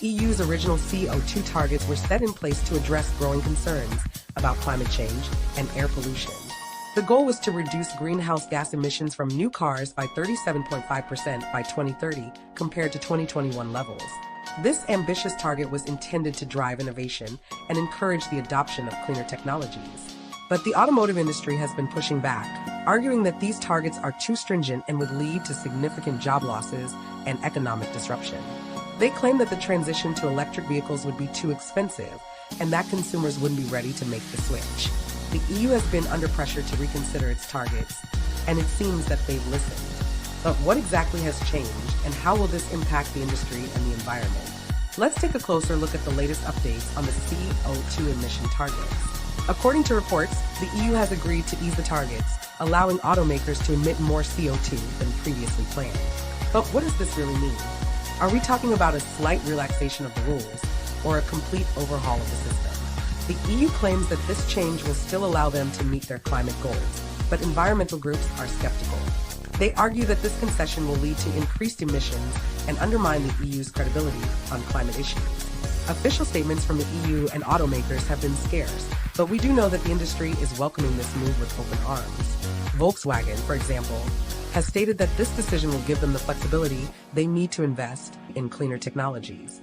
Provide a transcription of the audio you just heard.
EU's original CO2 targets were set in place to address growing concerns about climate change and air pollution. The goal was to reduce greenhouse gas emissions from new cars by 37.5% by 2030 compared to 2021 levels. This ambitious target was intended to drive innovation and encourage the adoption of cleaner technologies. But the automotive industry has been pushing back, arguing that these targets are too stringent and would lead to significant job losses and economic disruption. They claim that the transition to electric vehicles would be too expensive and that consumers wouldn't be ready to make the switch. The EU has been under pressure to reconsider its targets, and it seems that they've listened. But what exactly has changed, and how will this impact the industry and the environment? Let's take a closer look at the latest updates on the CO2 emission targets. According to reports, the EU has agreed to ease the targets, allowing automakers to emit more CO2 than previously planned. But what does this really mean? Are we talking about a slight relaxation of the rules, or a complete overhaul of the system? The EU claims that this change will still allow them to meet their climate goals, but environmental groups are skeptical. They argue that this concession will lead to increased emissions and undermine the EU's credibility on climate issues. Official statements from the EU and automakers have been scarce, but we do know that the industry is welcoming this move with open arms. Volkswagen, for example, has stated that this decision will give them the flexibility they need to invest in cleaner technologies.